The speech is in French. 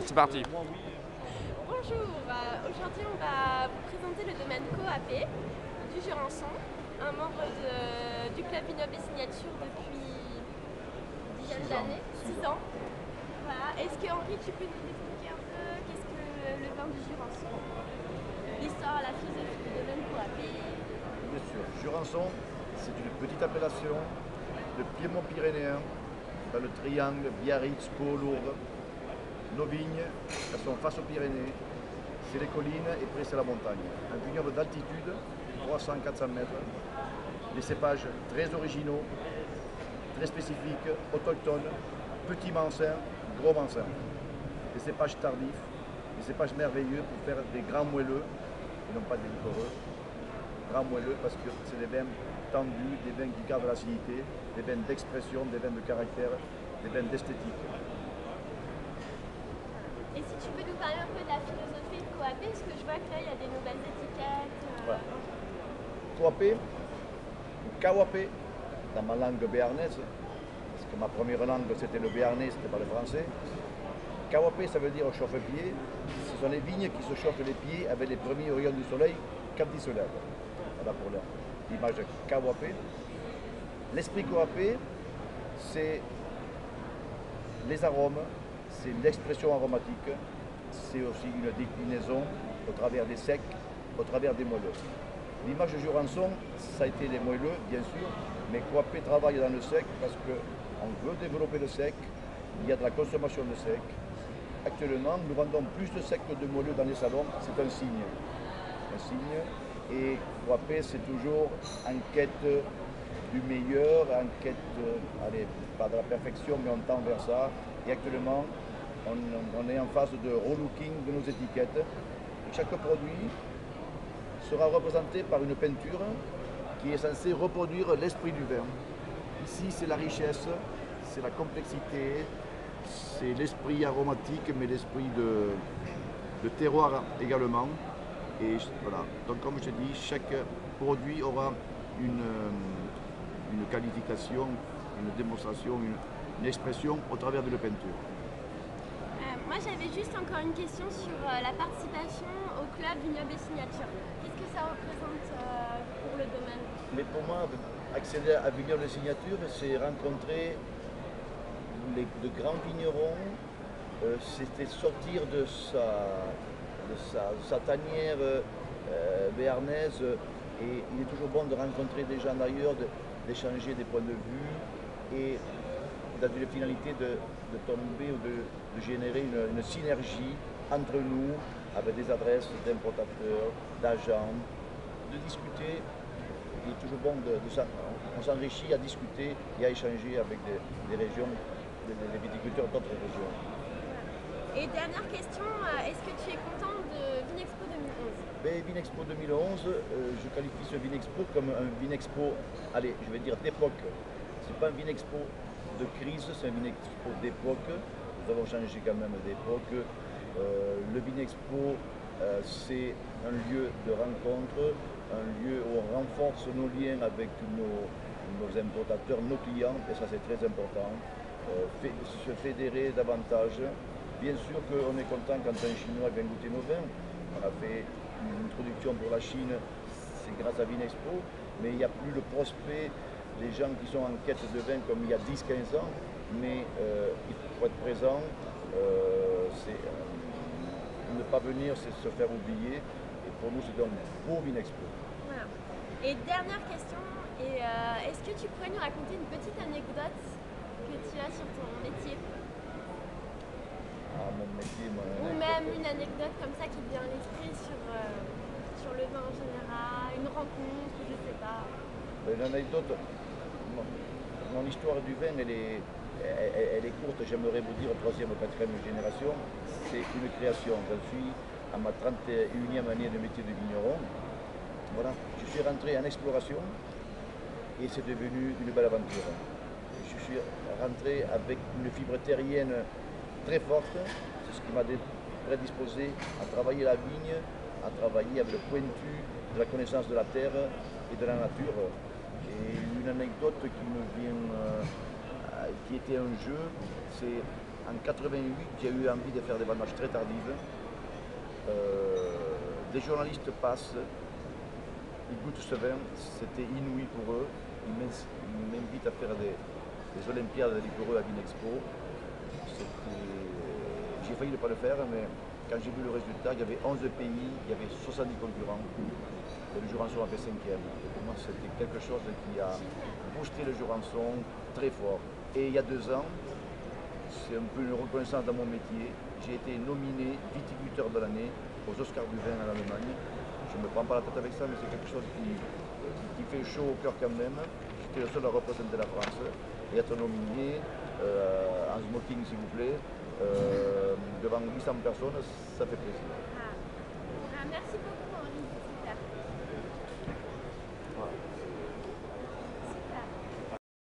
C'est parti. Bonjour, aujourd'hui on va vous présenter le domaine Coap du Jurançon, un membre du club Vignoble et Signature depuis une dizaine d'années, 6 ans. Voilà. Est-ce que Henri, tu peux nous expliquer un peu qu'est-ce que le vin du Jurançon, l'histoire, la philosophie du domaine Coap? Bien sûr, Jurançon, c'est une petite appellation de Piémont pyrénéen, dans le triangle Biarritz, Pau, Lourdes. Nos vignes, elles sont face aux Pyrénées, c'est les collines et près c'est la montagne. Un vignoble d'altitude, 300-400 mètres, des cépages très originaux, très spécifiques, autochtones, petits mansins, gros mansins. Des cépages tardifs, des cépages merveilleux pour faire des grands moelleux, et non pas des liquoreux. Grands moelleux parce que c'est des vins tendus, des vins qui gardent l'acidité, des vins d'expression, des vins de caractère, des vins d'esthétique. Et si tu peux nous parler un peu de la philosophie de Coap, parce que je vois que là il y a des nouvelles étiquettes. Voilà. Coapé, ou Kawapé, dans ma langue béarnaise, parce que ma première langue c'était le béarnais, c'était pas le français. Kawapé, ça veut dire chauffe-pied. Ce sont les vignes qui se chauffent les pieds avec les premiers rayons du soleil quand ils se lèvent. Voilà pour l'image de Kawapé. L'esprit Coapé, c'est les arômes, c'est l'expression aromatique, c'est aussi une déclinaison au travers des secs, au travers des moelleux. L'image de Jurançon, ça a été les moelleux, bien sûr, mais Coapé travaille dans le sec parce qu'on veut développer le sec, il y a de la consommation de sec. Actuellement, nous vendons plus de sec que de moelleux dans les salons, c'est un signe. Un signe. Et Coapé, c'est toujours en quête du meilleur, en quête, allez, pas de la perfection, mais on tend vers ça. Et actuellement, on est en phase de relooking de nos étiquettes. Et chaque produit sera représenté par une peinture qui est censée reproduire l'esprit du vin. Ici, c'est la richesse, c'est la complexité, c'est l'esprit aromatique, mais l'esprit de terroir également. Et voilà, donc comme je dis, chaque produit aura une qualification, une démonstration, une expression au travers d'une peinture. Moi j'avais juste encore une question sur la participation au club Vignoble et Signature. Qu'est-ce que ça représente pour le domaine? Mais pour moi, accéder à Vignoble et Signature, c'est rencontrer de grands vignerons, c'était sortir de sa tanière béarnaise, et il est toujours bon de rencontrer des gens d'ailleurs, d'échanger des points de vue et dans une finalité de tomber ou de générer une synergie entre nous avec des adresses d'importateurs, d'agents, de discuter. Il est toujours bon on s'enrichit à discuter et à échanger avec des régions, des viticulteurs d'autres régions. Et dernière question, est-ce que tu es content de Vinexpo 2011? Mais Vinexpo 2011, je qualifie ce Vinexpo comme un Vinexpo, allez, je vais dire d'époque. C'est pas un Vinexpo de crise, c'est un Vinexpo d'époque. Nous avons changé quand même d'époque. Le Vinexpo, c'est un lieu de rencontre, un lieu où on renforce nos liens avec nos importateurs, nos clients, et ça c'est très important. Se fédérer davantage. Bien sûr qu'on est content quand un Chinois vient goûter nos vins. On a fait une introduction pour la Chine, c'est grâce à Vinexpo, mais il n'y a plus le prospect, les gens qui sont en quête de vin comme il y a 10-15 ans, mais il faut être présent, ne pas venir, c'est se faire oublier, et pour nous c'est un beau Vinexpo. Voilà. Et dernière question, est-ce que tu pourrais nous raconter une petite anecdote que tu as sur ton métier? Ah, mon métier, Ou même une anecdote comme ça qui te vient à l'esprit sur le vin en général, une rencontre, je ne sais pas. Une anecdote, mon histoire du vin, elle est courte, j'aimerais vous dire, troisième ou quatrième génération, c'est une création. J'en suis à ma 31e année de métier de vigneron. Voilà, je suis rentré en exploration et c'est devenu une belle aventure. Je suis rentré avec une fibre terrienne très forte, c'est ce qui m'a prédisposé à travailler la vigne, à travailler avec le pointu de la connaissance de la terre et de la nature. Et une anecdote qui me vient, qui était un jeu, c'est en 88, j'ai eu envie de faire des vendanges très tardives. Des journalistes passent, ils goûtent ce vin, c'était inouï pour eux. Ils m'invitent à faire des Olympiades liquoreux à Vinexpo. J'ai failli ne pas le faire, mais quand j'ai vu le résultat, il y avait 11 pays, il y avait 70 concurrents. Et le Jurançon a fait 5e. Et pour moi, c'était quelque chose qui a boosté le Jurançon très fort. Et il y a 2 ans, c'est un peu une reconnaissance dans mon métier, j'ai été nominé viticulteur de l'année aux Oscars du vin en Allemagne. Je ne me prends pas la tête avec ça, mais c'est quelque chose qui fait chaud au cœur quand même. J'étais le seul à représenter la France et être nominé en smoking s'il vous plaît, devant 800 personnes, ça fait plaisir. Ah. Merci beaucoup Henri.